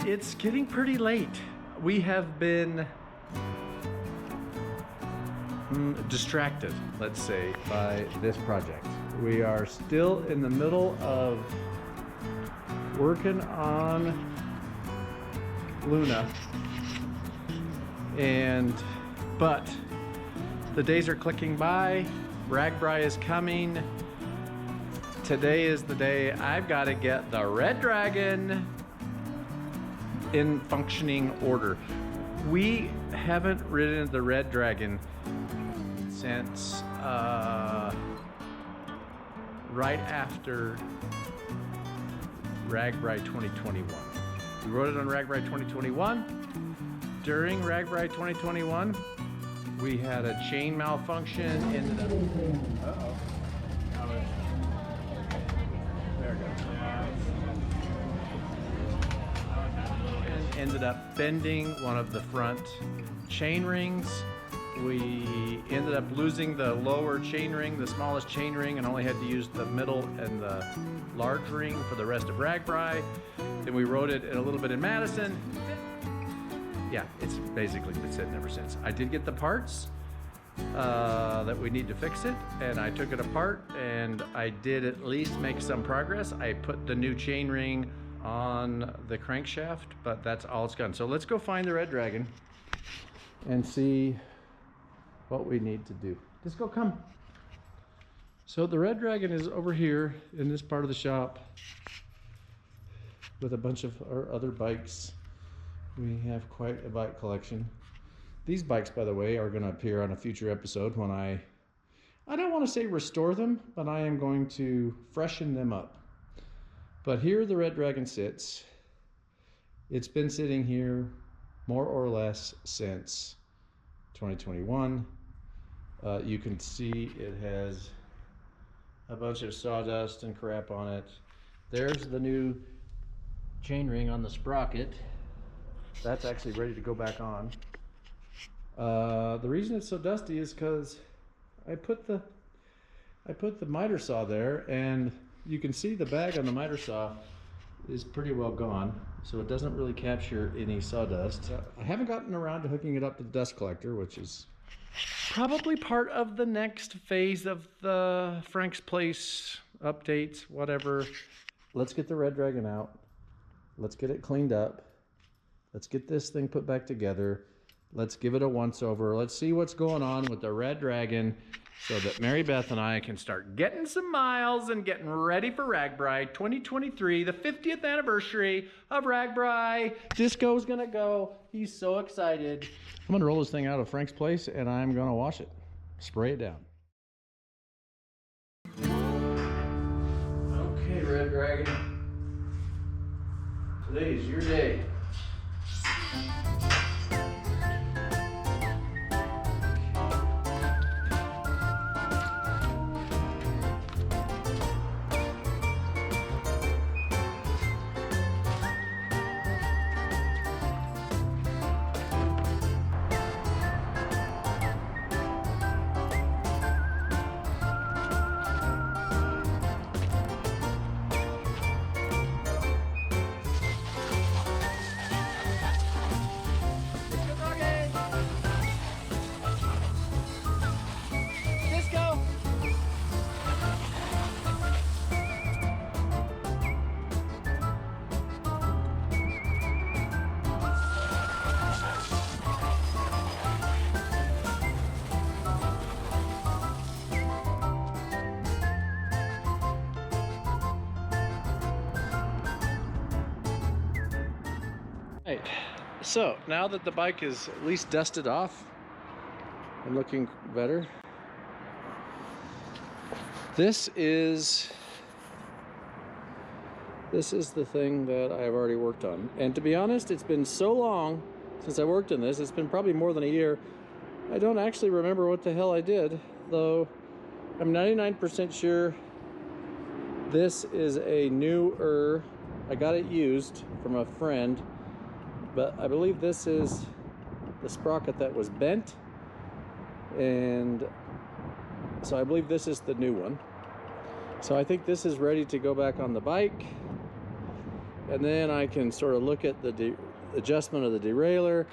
it's getting pretty late. We have been distracted, let's say, by this project. We are still in the middle of working on Luna, but the days are clicking by. RAGBRAI is coming. Today is the day I've got to get the Red Dragon in functioning order. We haven't ridden the Red Dragon since right after RAGBRAI 2021. We rode it on RAGBRAI 2021. During RAGBRAI 2021, we had a chain malfunction. Ended up. There it goes. And ended up bending one of the front chain rings. We ended up losing the lower chain ring, the smallest chain ring, and only had to use the middle and the large ring for the rest of RAGBRAI. Then we rode it a little bit in Madison. Yeah, it's basically been sitting ever since. I did get the parts that we need to fix it, and I took it apart, and I did at least make some progress. I put the new chain ring on the crankshaft, but that's all it's done. So let's go find the Red Dragon and see what we need to do. Just go, come. So the Red Dragon is over here in this part of the shop with a bunch of our other bikes. We have quite a bike collection. These bikes, by the way, are going to appear on a future episode when I don't want to say restore them, but I am going to freshen them up. But here the Red Dragon sits. It's been sitting here more or less since 2021. You can see it has a bunch of sawdust and crap on it. There's the new chain ring on the sprocket. That's actually ready to go back on. The reason it's so dusty is because I put the miter saw there, and you can see the bag on the miter saw is pretty well gone, so it doesn't really capture any sawdust. I haven't gotten around to hooking it up to the dust collector, which is probably part of the next phase of the Frank's Place updates, whatever. Let's get the Red Dragon out. Let's get it cleaned up. Let's get this thing put back together. Let's give it a once over. Let's see what's going on with the Red Dragon so that Mary Beth and I can start getting some miles and getting ready for RAGBRAI 2023, the 50th anniversary of RAGBRAI. Disco's gonna go. He's so excited. I'm gonna roll this thing out of Frank's Place and I'm gonna wash it. Spray it down. Okay, Red Dragon. Today is your day. Right, so now that the bike is at least dusted off and looking better, this is the thing that I've already worked on. And to be honest, it's been so long since I worked on this. It's been probably more than a year. I don't actually remember what the hell I did, though I'm 99% sure this is a newer, I got it used from a friend, but I believe this is the sprocket that was bent, and so I believe this is the new one. So I think this is ready to go back on the bike, and then I can sort of look at the adjustment of the derailleur.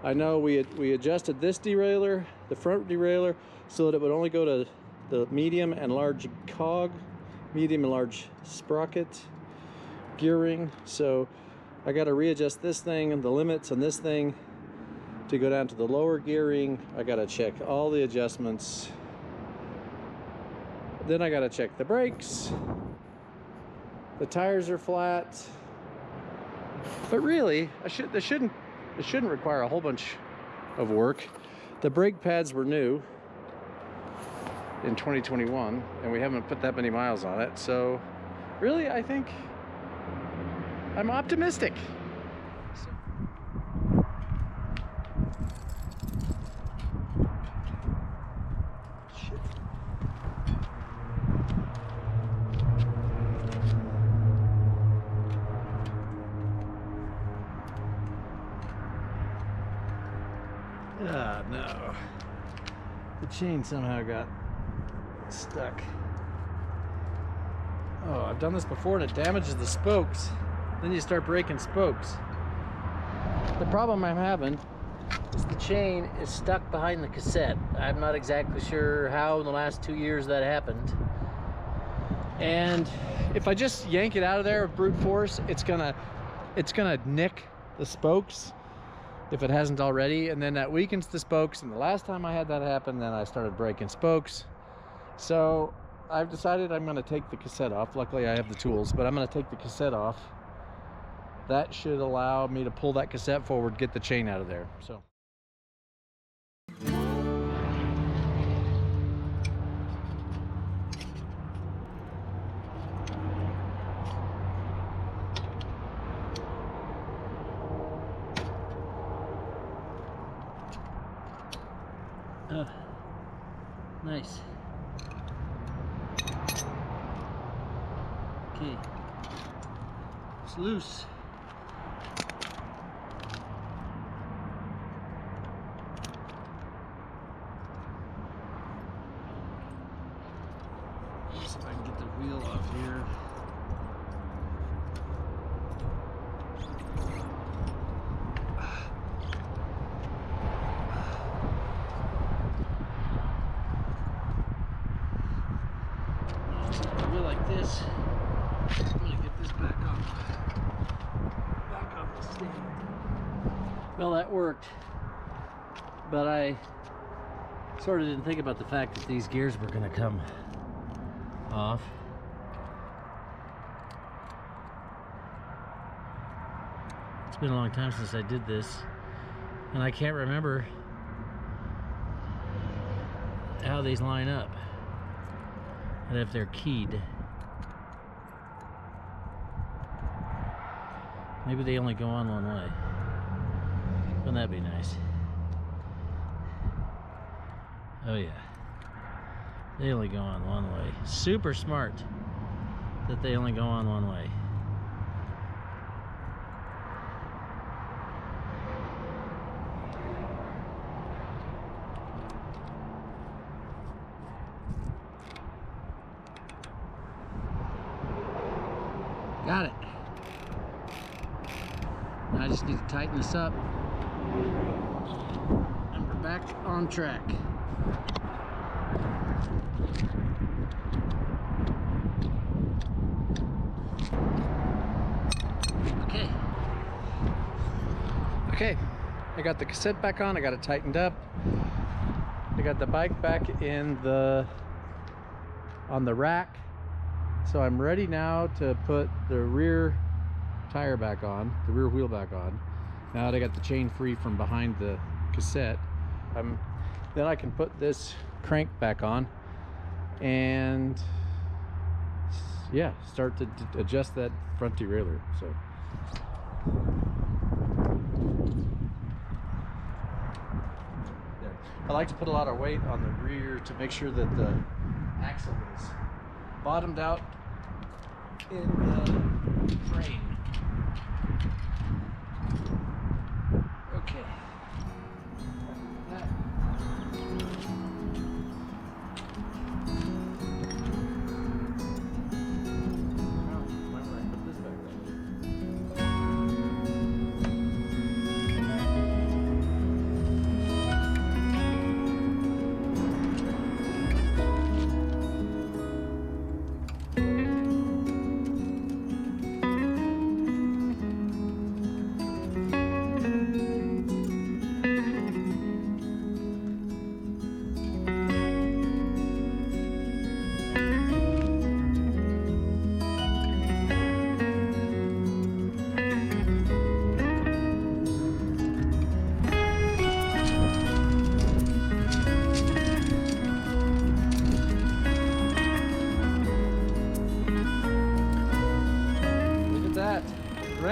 I know we adjusted this derailleur, the front derailleur, so that it would only go to the medium and large cog, medium and large sprocket gearing. So I got to readjust this thing and the limits on this thing to go down to the lower gearing. I got to check all the adjustments. Then I got to check the brakes. The tires are flat. But really, it shouldn't require a whole bunch of work. The brake pads were new in 2021, and we haven't put that many miles on it. So really, I think I'm optimistic. Ah, no. The chain somehow got stuck. Oh, I've done this before and it damages the spokes. Then you start breaking spokes. The problem I'm having is the chain is stuck behind the cassette. I'm not exactly sure how in the last 2 years that happened. And if I just yank it out of there with brute force, it's gonna nick the spokes if it hasn't already, and then that weakens the spokes. And the last time I had that happen, then I started breaking spokes. So I've decided I'm going to take the cassette off. Luckily I have the tools, but I'm going to take the cassette off. That should allow me to pull that cassette forward, get the chain out of there. So nice. Okay, it's loose. See if I can get the wheel off here. Like this. I'm gonna get this back off the stand. Well, that worked, but I sort of didn't think about the fact that these gears were gonna come off. It's been a long time since I did this, and I can't remember how these line up. And if they're keyed. Maybe they only go on one way. Wouldn't that be nice? Oh yeah. They only go on one way. Super smart that they only go on one way. Got it. Now I just need to tighten this up and we're back on track. Okay, I got the cassette back on, I got it tightened up. I got the bike back on the rack. So I'm ready now to put the rear tire back on, the rear wheel back on. Now that I got the chain free from behind the cassette, then I can put this crank back on and yeah, start to adjust that front derailleur. So there. I like to put a lot of weight on the rear to make sure that the axle is bottomed out in the frame. Okay. That. Why would I put this back on?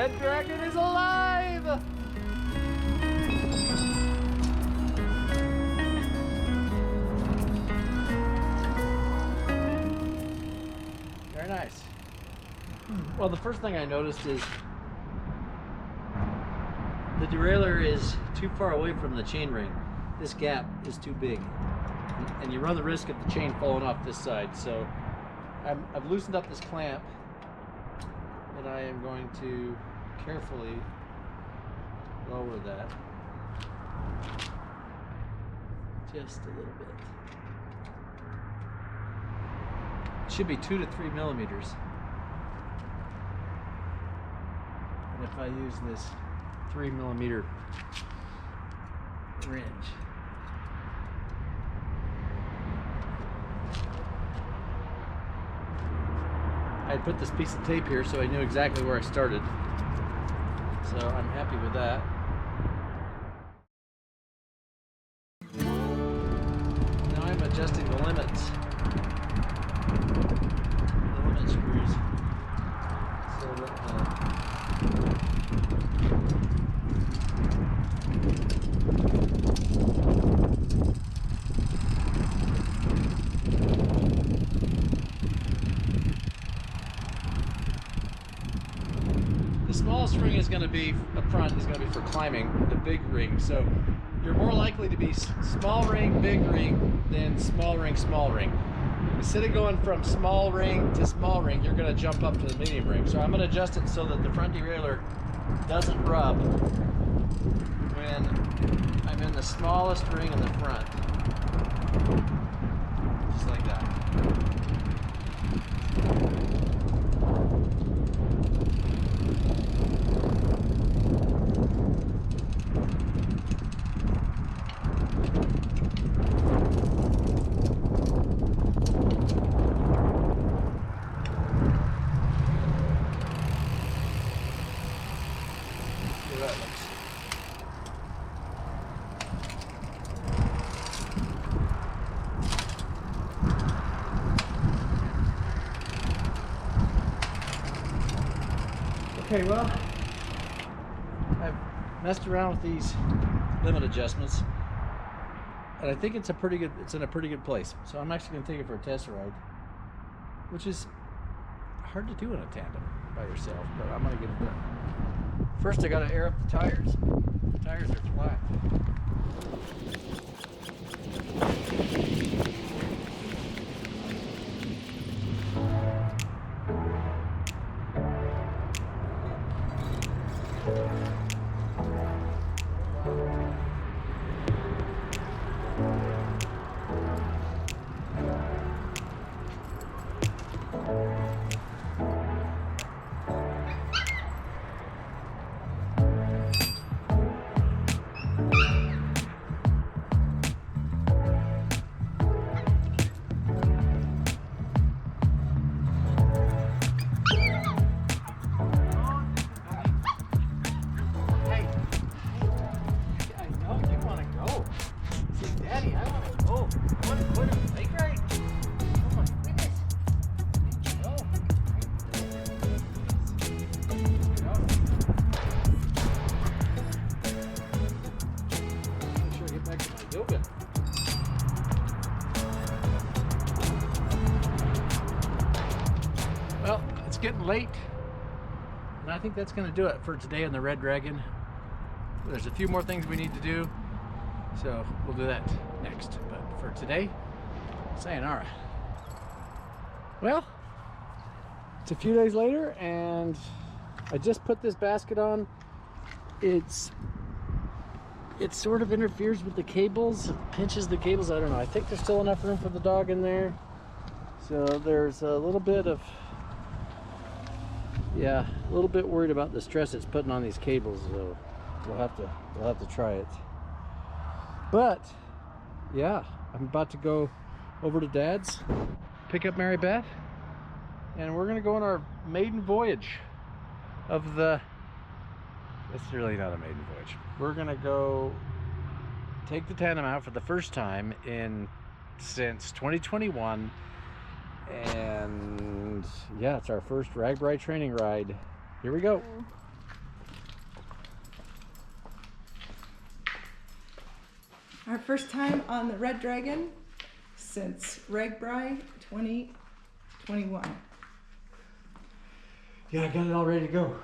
Red Dragon is alive! Very nice. Well, the first thing I noticed is the derailleur is too far away from the chain ring. This gap is too big. And you run the risk of the chain falling off this side. So I've loosened up this clamp, and I am going to carefully lower that just a little bit. It should be 2 to 3 millimeters. And if I use this 3 millimeter wrench, I put this piece of tape here so I knew exactly where I started. So I'm happy with that. Now I'm adjusting the limits. The limit screws. So that the smallest ring is going to be up front, is going to be for climbing the big ring. So you're more likely to be small ring, big ring than small ring, small ring. Instead of going from small ring to small ring, you're going to jump up to the medium ring. So I'm going to adjust it so that the front derailleur doesn't rub when I'm in the smallest ring in the front. Just like that. Okay, well, I've messed around with these limit adjustments, and I think it's in a pretty good place. So I'm actually going to take it for a test ride, which is hard to do in a tandem by yourself, but I'm going to get it done. First, I got to air up the tires. The tires are flat. Well, it's getting late, and I think that's going to do it for today on the Red Dragon. There's a few more things we need to do, so we'll do that next. But for today, sayonara. Well, it's a few days later, and I just put this basket on. It sort of interferes with the cables, pinches the cables. I don't know. I think there's still enough room for the dog in there. So there's a little bit of, yeah, a little bit worried about the stress it's putting on these cables. So we'll have to try it. But yeah, I'm about to go over to Dad's, pick up Mary Beth, and we're gonna go on our maiden voyage of the. It's really not a maiden voyage. We're gonna go take the tandem out for the first time since 2021, and yeah, it's our first RAGBRAI training ride. Here we go. Our first time on the Red Dragon since RAGBRAI 2021. Yeah, I got it all ready to go.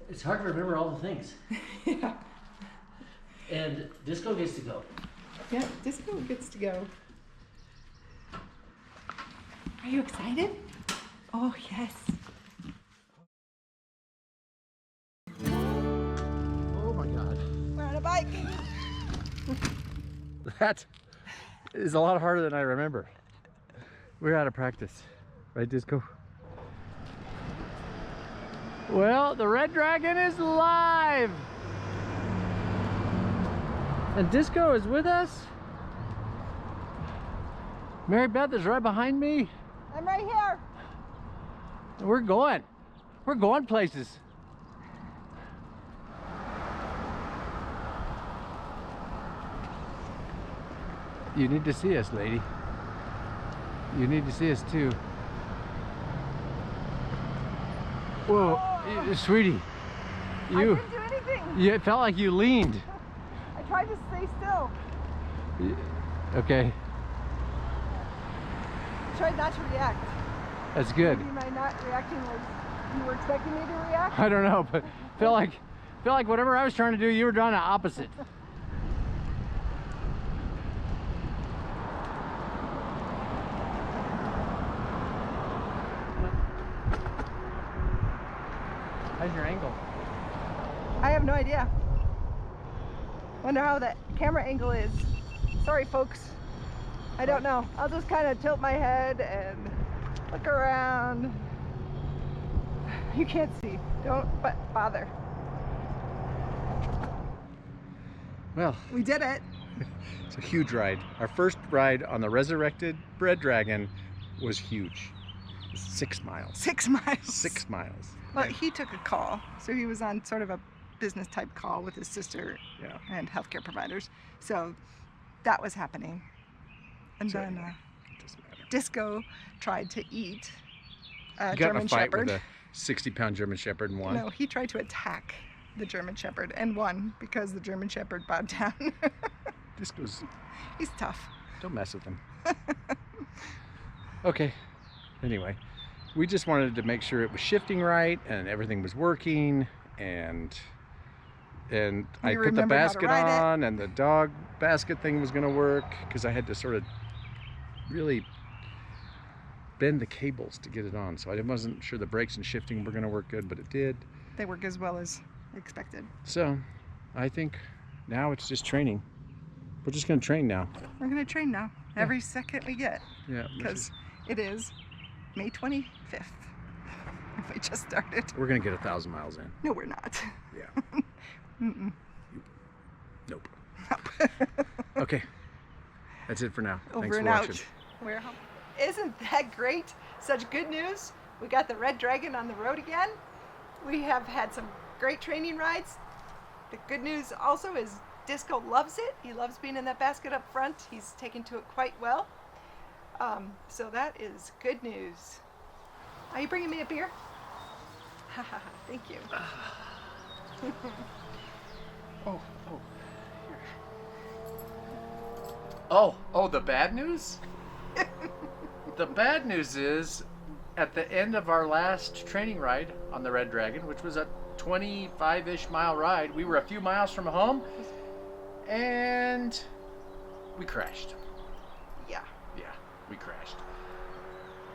It's hard to remember all the things. Yeah. And Disco gets to go. Yeah, Disco gets to go. Are you excited? Oh, yes. Oh my God. We're on a bike. That is a lot harder than I remember. We're out of practice, right, Disco? Well, the Red Dragon is live! And Disco is with us. Mary Beth is right behind me. I'm right here. And we're going. We're going places. You need to see us, lady. You need to see us too. Whoa, sweetie. I didn't do anything. It felt like you leaned. I tried to stay still. Okay, I tried not to react. that's good. Maybe my not reacting was you were expecting me to react? I don't know, but felt like whatever I was trying to do, you were doing the opposite. How's your angle? I have no idea. Wonder how that camera angle is. Sorry, folks. I don't know. I'll just kind of tilt my head and look around. You can't see. Don't bother. Well, We did it. it's a huge ride. Our first ride on the resurrected Red Dragon was huge. 6 miles. 6 miles. 6 miles. Well, he took a call, so he was on sort of a business type call with his sister Yeah. and healthcare providers. So that was happening. And So, then doesn't matter. Disco tried to eat a You got in German a fight Shepherd. with a 60-pound German Shepherd and won. No, he tried to attack the German Shepherd and won because the German Shepherd bowed down. Disco's, He's tough. don't mess with him. Okay, anyway, we just wanted to make sure it was shifting right and everything was working, and I put the remembered how to basket ride it. on and the dog basket thing was going to work because I had to sort of really bend the cables to get it on, so I wasn't sure the brakes and shifting were going to work good, but it did. They work as well as expected. So I think now it's just training. We're just going to train now. We're going to train now every second we get Yeah, because it is May 25th. We just started. we're going to get 1,000 miles in. No, we're not. Yeah. Mm-mm. Nope. Okay, that's it for now. Over Thanks for and watching. out. We're home. Isn't that great? Such good news. We got the Red Dragon on the road again. We have had some great training rides. The good news also is Disco loves it. He loves being in that basket up front. He's taken to it quite well. So that is good news. Are you bringing me a beer? Thank you. Oh, the bad news? The bad news is, at the end of our last training ride on the Red Dragon, which was a 25-ish mile ride, we were a few miles from home, and we crashed. Yeah. Yeah, we crashed.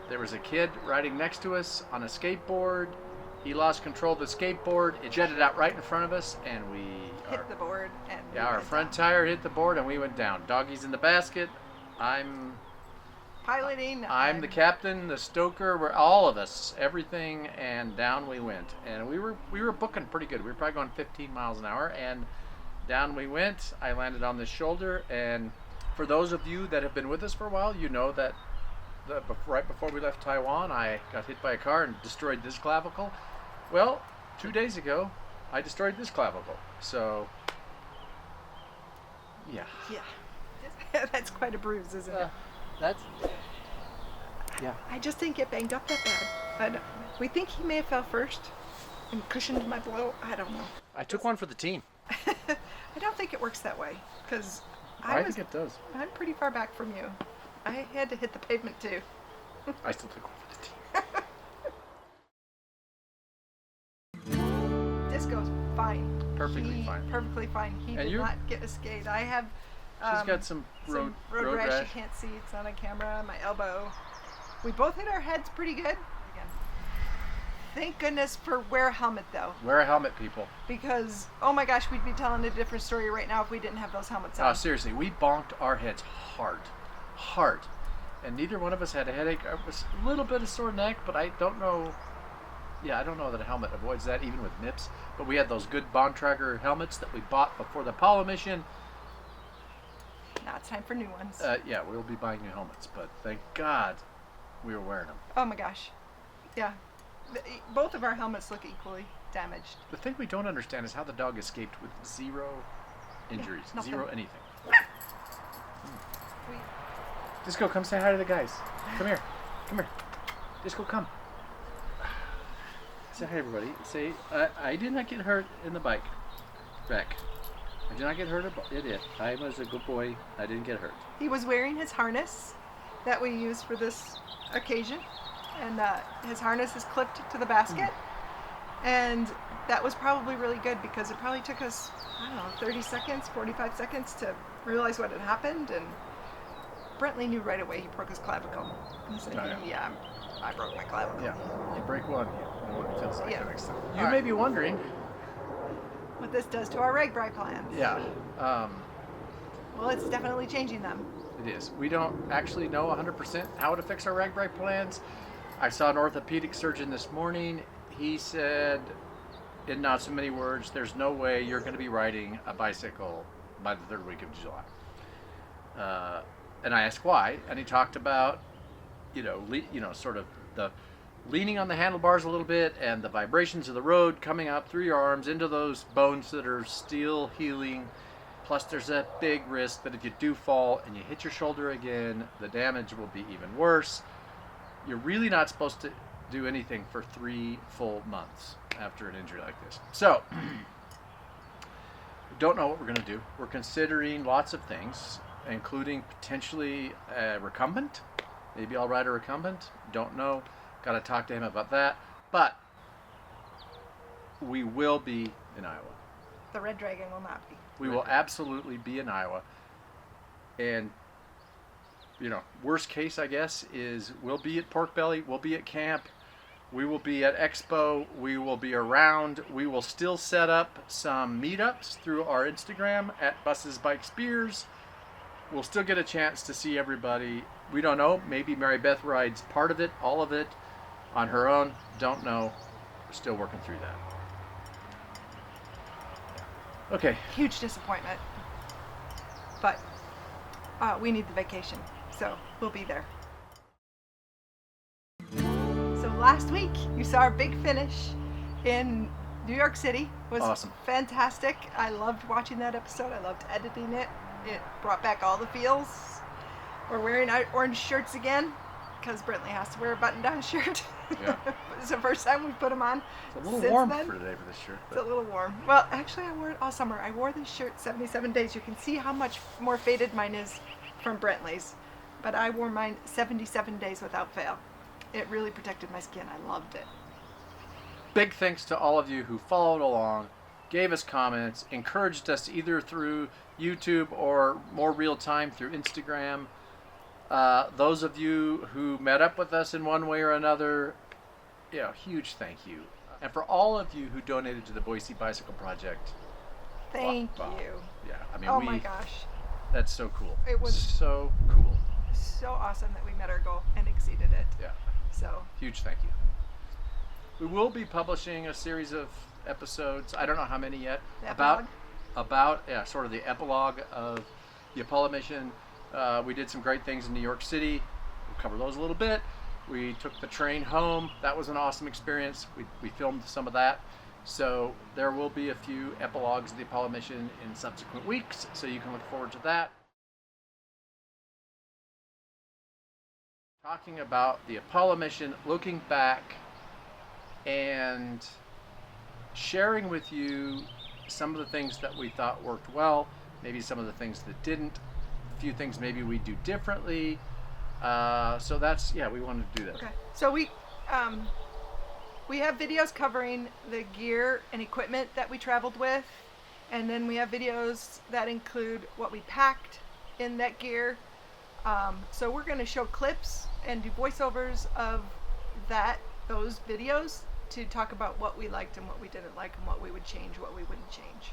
There was a kid riding next to us on a skateboard. He lost control of the skateboard. It jetted out right in front of us, and we Hit the board and we our went front down. tire hit the board, and we went down. Doggy's in the basket. I'm Piloting. the captain, the stoker, we're all of us, everything, and down we went. And we were booking pretty good. We were probably going 15 miles an hour, and down we went. I landed on the shoulder, and for those of you that have been with us for a while, you know that right before we left Taiwan, I got hit by a car and destroyed this clavicle. Well, 2 days ago, I destroyed this clavicle. So, yeah. Yeah. That's quite a bruise, isn't it? That's... Yeah. I just didn't get banged up that bad. We think he may have fell first and cushioned my blow. I don't know. I took one for the team. I don't think it works that way. because I think it does. I'm pretty far back from you. I had to hit the pavement too. I still think over the team. Disco's fine. Perfectly fine. Perfectly fine. He And did you're- not get a skate. I have She's got some road rash. rash. You can't see. It's on a camera. My elbow. We both hit our heads pretty good. Again. Thank goodness for wear a helmet though, Wear a helmet, people. because oh my gosh, we'd be telling a different story right now if we didn't have those helmets on. Oh, seriously, we bonked our heads hard, and neither one of us had a headache. It was a little bit of sore neck, but I don't know. Yeah, I don't know that a helmet avoids that, even with MIPS. But we had those good Bontrager helmets that we bought before the Apollo mission. Now it's time for new ones. Yeah, we'll be buying new helmets, but thank God we were wearing them. Oh my gosh. Yeah. Both of our helmets look equally damaged. The thing we don't understand is how the dog escaped with 0 injuries, nothing. 0 anything. We, Disco, come say hi to the guys. Come here. Disco, come. Say hi, everybody. Say, I did not get hurt in the bike wreck. I did not get hurt. I did. I was a good boy. I didn't get hurt. he was wearing his harness that we used for this occasion, and his harness is clipped to the basket. And that was probably really good because it probably took us, I don't know, 30 seconds, 45 seconds to realize what had happened. And Brentley knew right away he broke his clavicle. He said, Oh, yeah, I broke my clavicle. Yeah. You break one, you know what it feels like Yeah. the next time. All You right. may be wondering. What this does to our RAGBRAI plans. Yeah. Well, it's definitely changing them. It is. We don't actually know 100% how to fix our RAGBRAI plans. I saw an orthopedic surgeon this morning. He said, in not so many words, there's no way you're going to be riding a bicycle by the 3rd week of July. And I asked why, and he talked about, sort of the leaning on the handlebars a little bit and the vibrations of the road coming up through your arms into those bones that are still healing. Plus, there's a big risk that if you do fall and you hit your shoulder again, the damage will be even worse. You're really not supposed to do anything for 3 full months after an injury like this. So, we don't know what we're going to do. We're considering lots of things, including potentially a recumbent. Maybe I'll ride a recumbent. Don't know. Got to talk to him about that. But we will be in Iowa. The Red Dragon will not be. We will absolutely be in Iowa. And, worst case, I guess, is we'll be at Pork Belly. We'll be at camp. We will be at Expo. We will be around. We will still set up some meetups through our Instagram at Buses, Bikes, Beers. We'll still get a chance to see everybody. We don't know. Maybe Mary Beth rides part of it, all of it, on her own. Don't know. We're still working through that. Okay. Huge disappointment. But we need the vacation, so we'll be there. So last week, you saw our big finish in New York City. It was Awesome. fantastic. I loved watching that episode. I loved editing it. It brought back all the feels. We're wearing our orange shirts again because Brentley has to wear a button-down shirt. Yeah. It's the first time we put them on. It's a little since warm then. for today for this shirt. It's a little warm. Well, actually, I wore it all summer. I wore this shirt 77 days. You can see how much more faded mine is from Brentley's. But I wore mine 77 days without fail. It really protected my skin. I loved it. Big thanks to all of you who followed along, gave us comments, encouraged us either through YouTube or more real time through Instagram. Those of you who met up with us in one way or another, huge thank you. And for all of you who donated to the Boise Bicycle Project. Thank wow. you. Yeah, I mean, Oh my gosh. That's so cool. It was so cool. so awesome that we met our goal and exceeded it. Yeah. So Huge thank you. We will be publishing a series of episodes. I don't know how many yet. The About sort of the epilogue of the Apollo mission. We did some great things in New York City. We'll cover those a little bit. We took the train home. That was an awesome experience. We filmed some of that. So there will be a few epilogues of the Apollo mission in subsequent weeks. So you can look forward to that. Talking about the Apollo mission, looking back and sharing with you some of the things that we thought worked well, maybe some of the things that didn't, a few things maybe we do differently. So that's, yeah, we wanted to do that. Okay. So we have videos covering the gear and equipment that we traveled with, and then we have videos that include what we packed in that gear. So we're going to show clips and do voiceovers of those videos to talk about what we liked and what we didn't like and what we would change, what we wouldn't change.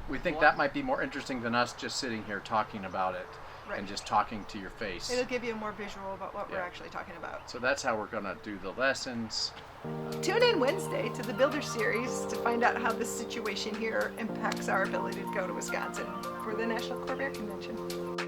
We think that might be more interesting than us just sitting here talking about it Right. and just talking to your face. It'll give you a more visual about what we're Yeah. actually talking about. So that's how we're going to do the lessons. Tune in Wednesday to the Builder Series to find out how this situation here impacts our ability to go to Wisconsin for the National Corvair Convention.